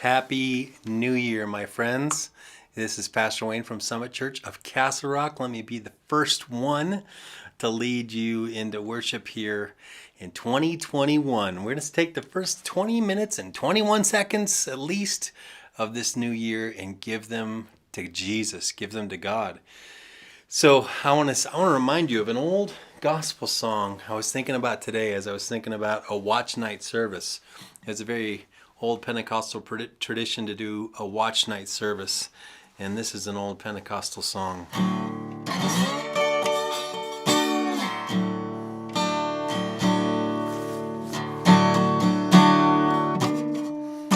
Happy New Year, my friends. This is Pastor Wayne from Summit Church of Castle Rock. Let me be the first one to lead you into worship here in 2021. We're going to take the first 20 minutes and 21 seconds at least of this new year and give them to Jesus, give them to God. So I want to remind you of an old gospel song I was thinking about today as I was thinking about a Watchnight service. It's a very old Pentecostal tradition to do a Watchnight service, and this is an old Pentecostal song.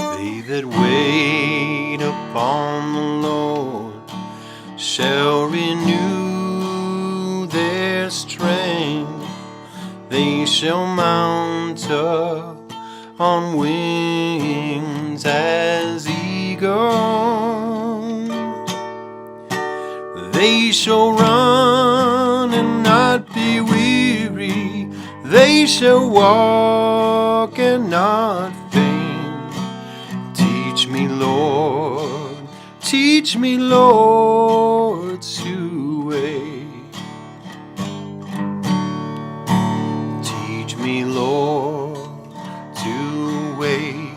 They that wait upon the Lord shall renew their strength. They shall mount up on wings as eagles. They shall run and not be weary. They shall walk and not faint. Teach me, Lord, to wait. Teach me, Lord, to wait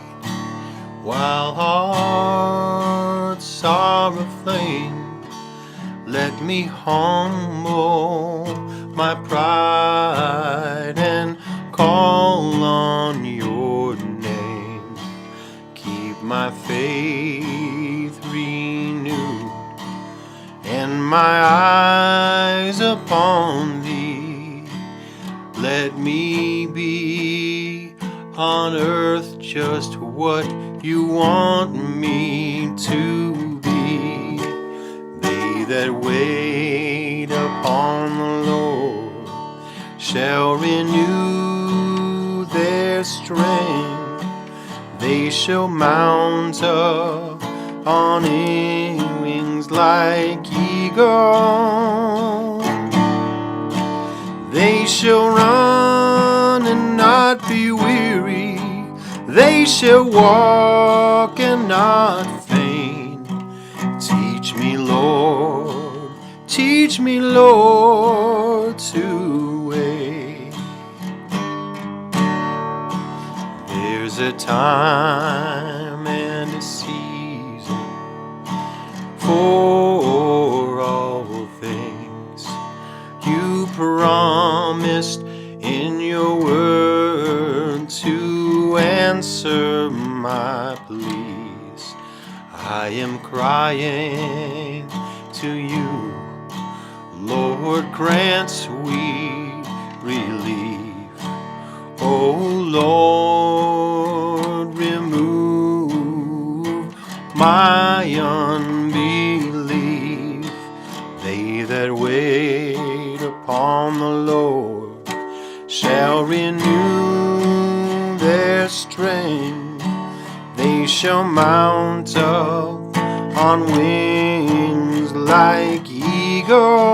while hearts are aflame. Let me humble my pride and call on your name. Keep my faith renewed and my eyes upon thee. Let me be on earth just what you want me to be. They that wait upon the Lord shall renew their strength. They shall mount up on wings like eagles. They shall run and not be weary. They shall walk and not faint. Teach me, Lord, to wait. There's a time and a season for all things. You promised in your word to answer my pleas. I am crying to you, Lord, grant sweet relief. Oh Lord, remove my unbelief. They that wait upon the Lord shall renew their strength. They shall mount up on wings like eagles.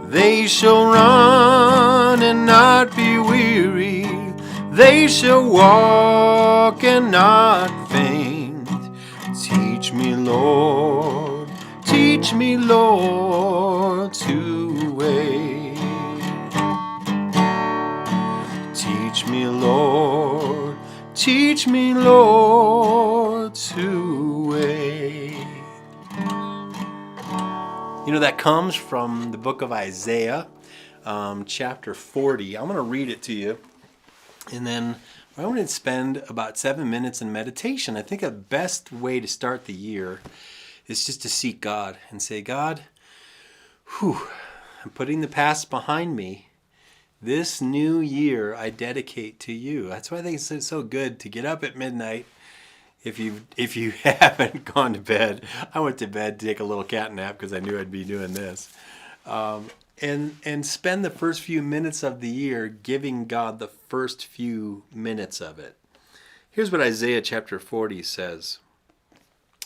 They shall run and not be weary. They shall walk and not faint. Teach me, Lord, to wait. Teach me, Lord, to wait. You know, that comes from the book of Isaiah, chapter 40. I'm going to read it to you, and then I'm going to spend about 7 minutes in meditation. I think the best way to start the year is just to seek God and say, God, I'm putting the past behind me. This new year I dedicate to you. That's why I think it's so good to get up at midnight. If you haven't gone to bed, I went to bed to take a little cat nap because I knew I'd be doing this. And spend the first few minutes of the year giving God the first few minutes of it. Here's what Isaiah chapter 40 says.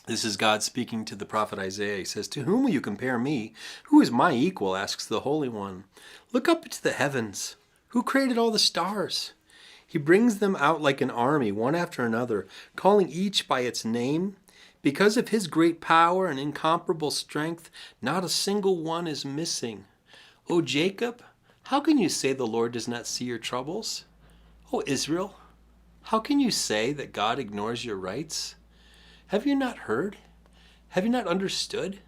This is God speaking to the prophet Isaiah. He says, "To whom will you compare me? Who is my equal?" asks the Holy One. "Look up into the heavens. Who created all the stars? He brings them out like an army, one after another, calling each by its name. Because of his great power and incomparable strength, not a single one is missing. O Jacob, how can you say the Lord does not see your troubles? O Israel, how can you say that God ignores your rights? Have you not heard? Have you not understood?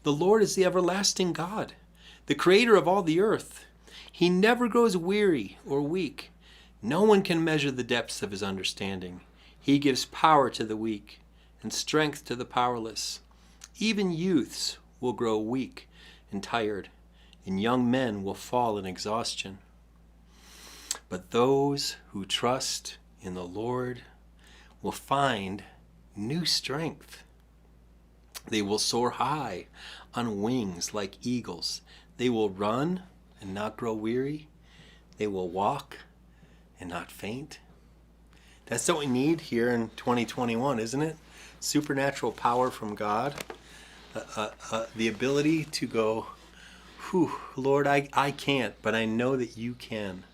The Lord is the everlasting God, the creator of all the earth. He never grows weary or weak. No one can measure the depths of his understanding. He gives power to the weak and strength to the powerless. Even youths will grow weak and tired, and young men will fall in exhaustion. But those who trust in the Lord will find new strength. They will soar high on wings like eagles. They will run and not grow weary. They will walk and not faint. That's what we need here in 2021, isn't it? Supernatural power from God. The ability to go, whew, Lord, I can't, but I know that you can.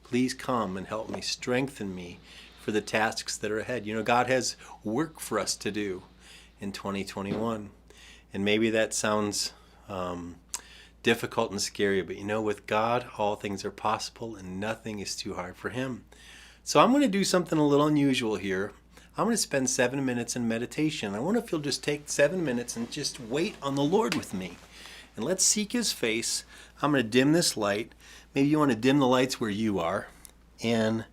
Please come and help me, strengthen me for the tasks that are ahead. You know, God has work for us to do in 2021. And maybe that sounds difficult and scary, but you know, with God, all things are possible and nothing is too hard for him. So I'm going to do something a little unusual here. I'm going to spend 7 minutes in meditation. I wonder if you'll just take 7 minutes and just wait on the Lord with me. And let's seek his face. I'm going to dim this light. Maybe you want to dim the lights where you are. And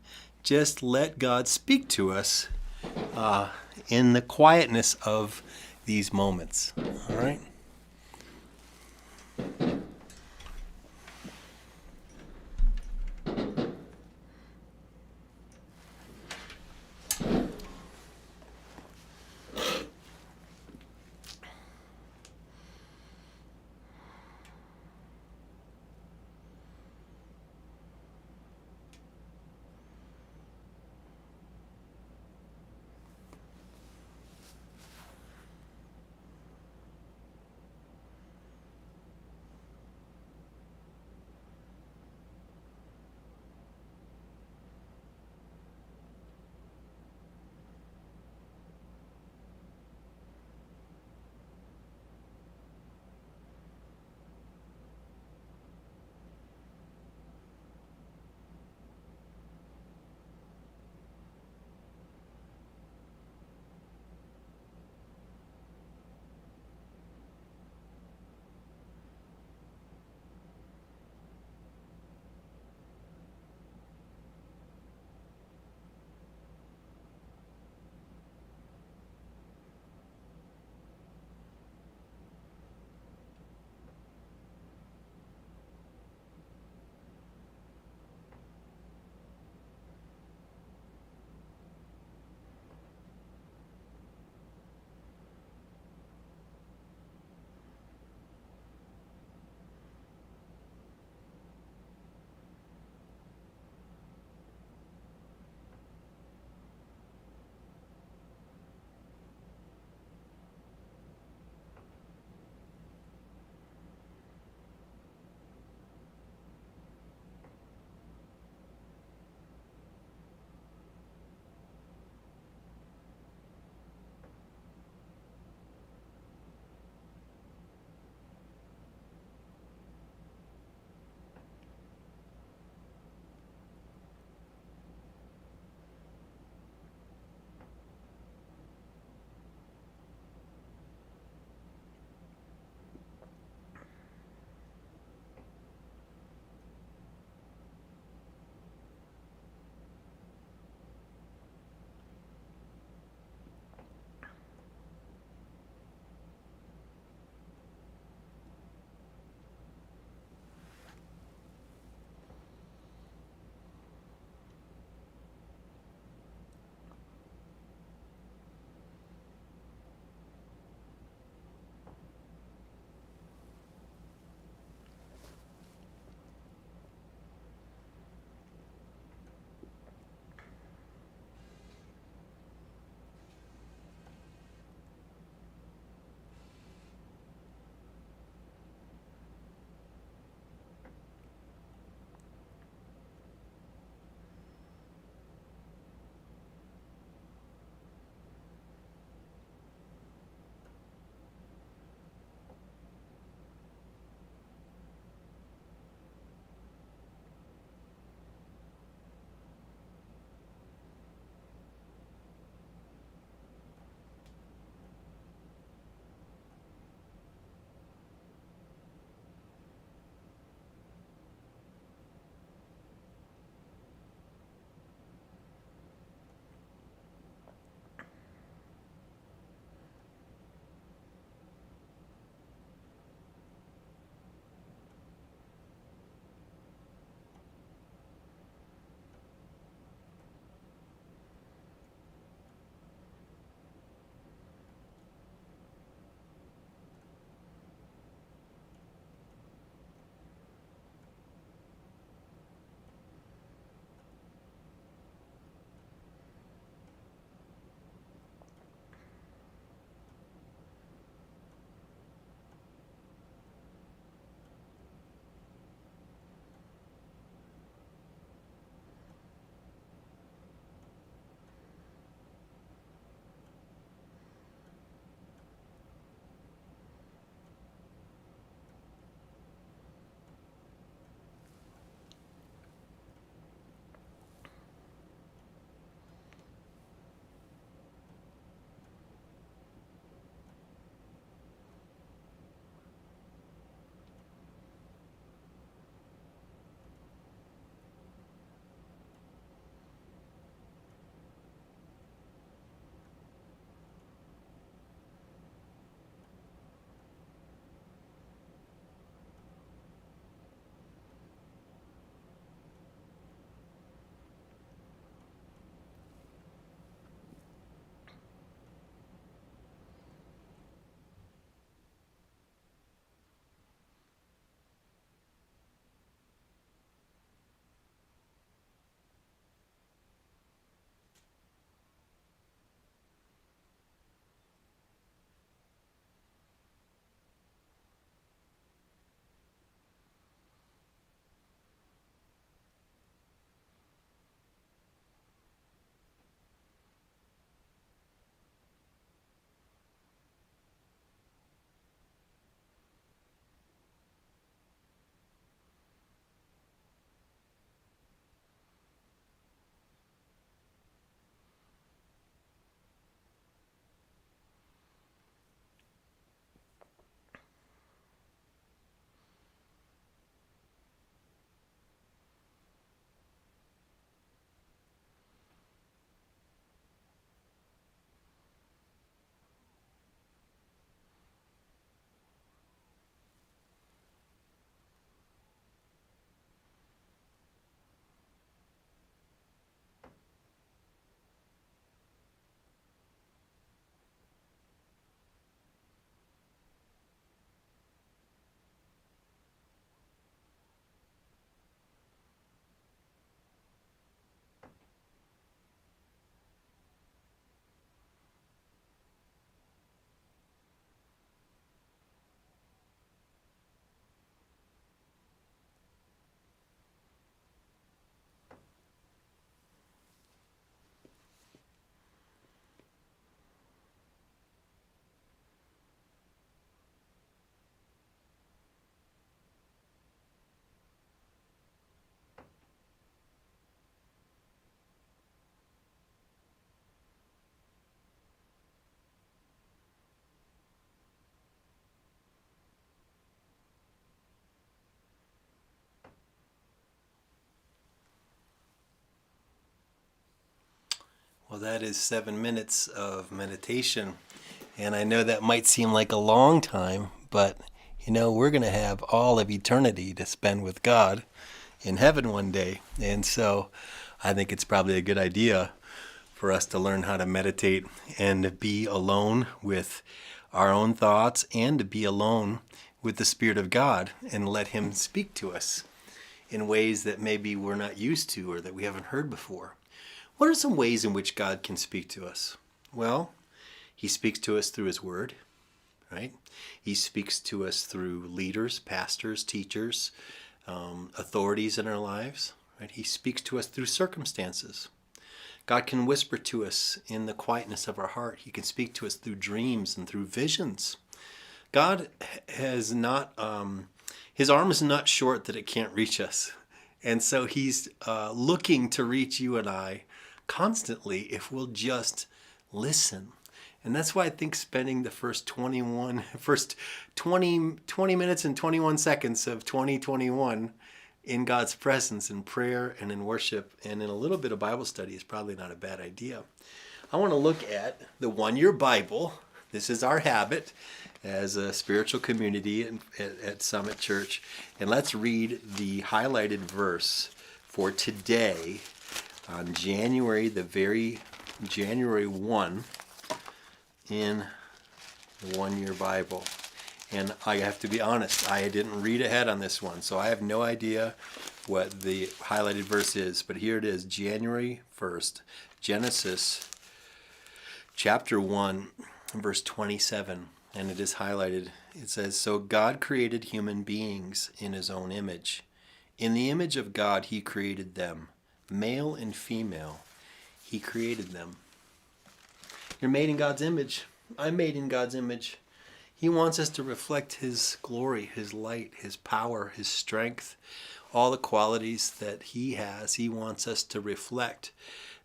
just let God speak to us in the quietness of these moments. All right? Well, that is 7 minutes of meditation. And I know that might seem like a long time, but we're going to have all of eternity to spend with God in heaven one day. And so I think it's probably a good idea for us to learn how to meditate and to be alone with our own thoughts and to be alone with the Spirit of God and let Him speak to us in ways that maybe we're not used to or that we haven't heard before. What are some ways in which God can speak to us? Well, He speaks to us through His Word, right? He speaks to us through leaders, pastors, teachers, authorities in our lives, right? He speaks to us through circumstances. God can whisper to us in the quietness of our heart. He can speak to us through dreams and through visions. God has not, His arm is not short that it can't reach us. And so He's looking to reach you and I constantly if we'll just listen. And that's why I think spending the first 20 minutes and 21 seconds of 2021 in God's presence in prayer and in worship and in a little bit of Bible study is probably not a bad idea. I want to look at the one-year Bible. This is our habit as a spiritual community at Summit Church. And let's read the highlighted verse for today on January 1 in the one-year Bible. And I have to be honest, I didn't read ahead on this one, so I have no idea what the highlighted verse is. But here it is, January 1st, Genesis chapter 1, verse 27. And it is highlighted. It says, "So God created human beings in His own image. In the image of God He created them. Male and female, He created them." You're made in God's image. I'm made in God's image. He wants us to reflect His glory, His light, His power, His strength, all the qualities that He has. He wants us to reflect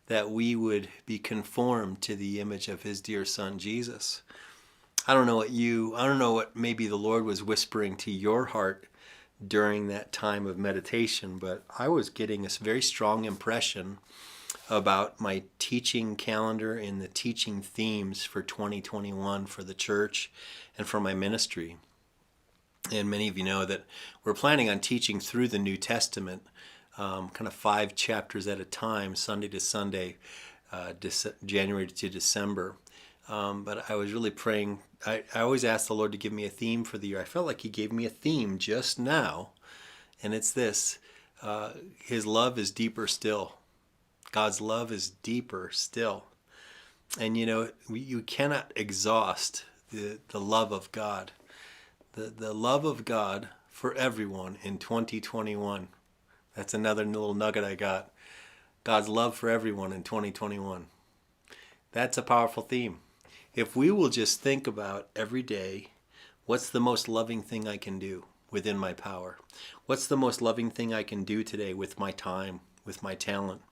that we would be conformed to the image of His dear Son, Jesus. I don't know what maybe the Lord was whispering to your heart during that time of meditation, but I was getting this very strong impression about my teaching calendar and the teaching themes for 2021 for the church and for my ministry. And many of you know that we're planning on teaching through the New Testament, kind of 5 chapters at a time, Sunday to Sunday, January to December. But I was really praying. I always ask the Lord to give me a theme for the year. I felt like He gave me a theme just now, and it's this. His love is deeper still. God's love is deeper still. And you cannot exhaust the love of God. The love of God for everyone in 2021. That's another little nugget I got. God's love for everyone in 2021. That's a powerful theme. If we will just think about every day, what's the most loving thing I can do within my power? What's the most loving thing I can do today with my time, with my talent,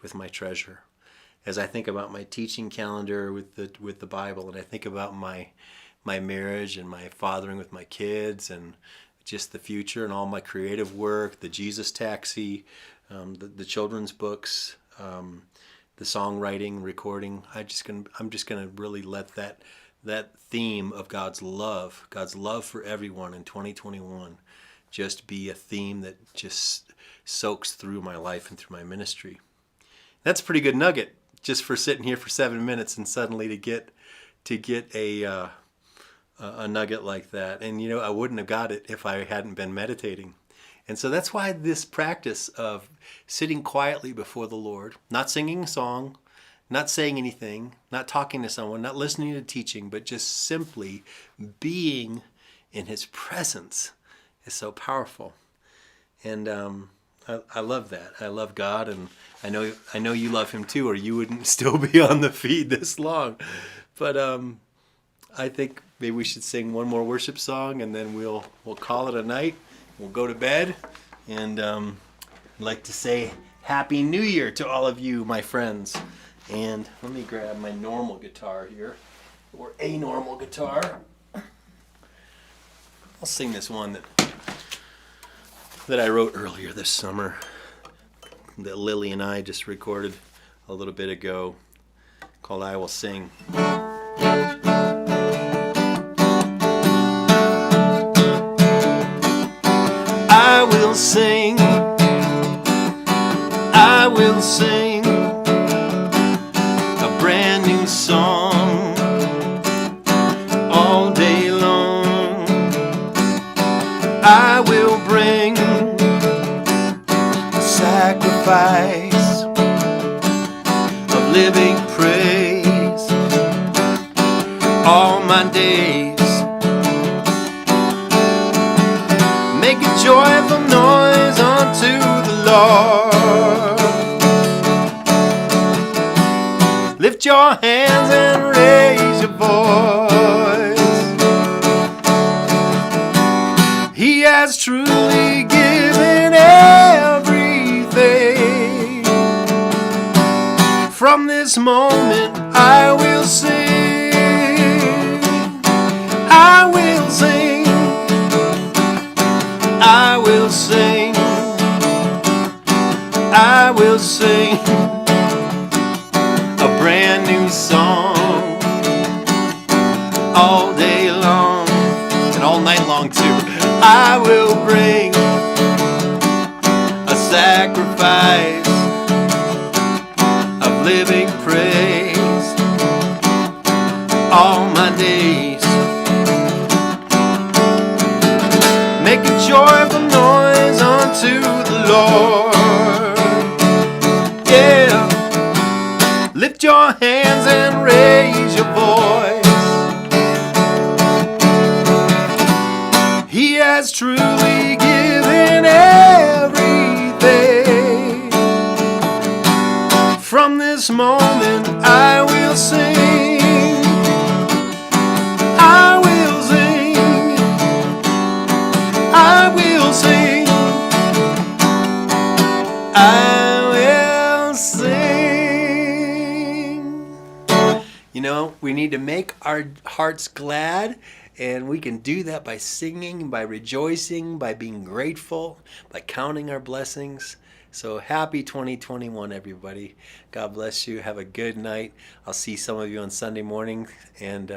with my treasure? As I think about my teaching calendar with the Bible, and I think about my marriage and my fathering with my kids and just the future and all my creative work, the Jesus Taxi, the children's books, the songwriting, recording. I'm just gonna really let that theme of God's love for everyone in 2021, just be a theme that just soaks through my life and through my ministry. That's a pretty good nugget, just for sitting here for 7 minutes and suddenly to get a nugget like that. And I wouldn't have got it if I hadn't been meditating. And so that's why this practice of sitting quietly before the Lord, not singing a song, not saying anything, not talking to someone, not listening to teaching, but just simply being in His presence is so powerful. And I love that. I love God, and I know you love Him too, or you wouldn't still be on the feed this long. But I think maybe we should sing one more worship song, and then we'll call it a night. We'll go to bed, and I'd like to say Happy New Year to all of you, my friends. And let me grab my normal guitar here, or a normal guitar. I'll sing this one that I wrote earlier this summer, that Lily and I just recorded a little bit ago. called I Will Sing. I will sing, I will sing a brand new song all day long. I will bring a sacrifice of living praise all my days. Make a joyful noise unto the Lord. Lift your hands and raise your voice. He has truly given everything. From this moment I will sing. I will sing. I will sing, I will sing a brand new song all day long and all night long too. I will bring a sacrifice of living praise all my days. Make a joyful noise unto the Lord. Yeah. Lift your hands and raise your voice. He has truly given everything. From this moment I will sing. I will sing. I will sing, I will sing. You know, we need to make our hearts glad, and we can do that by singing, by rejoicing, by being grateful, by counting our blessings. So happy 2021, everybody. God bless you. Have a good night. I'll see some of you on Sunday morning, and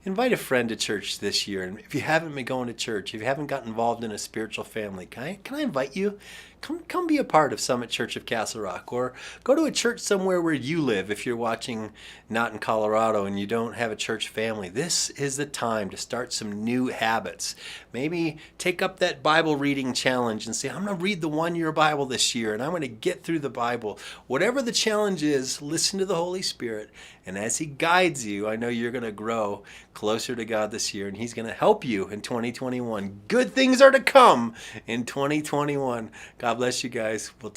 invite a friend to church this year. And if you haven't been going to church, if you haven't gotten involved in a spiritual family, can I invite you? Come be a part of Summit Church of Castle Rock, or go to a church somewhere where you live. If you're watching not in Colorado and you don't have a church family, this is the time to start some new habits. Maybe take up that Bible reading challenge and say, I'm going to read the one-year Bible this year, and I'm going to get through the Bible. Whatever the challenge is, listen to the Holy Spirit, and as He guides you, I know you're going to grow closer to God this year, and He's going to help you in 2021. Good things are to come in 2021. God bless you guys. We'll talk.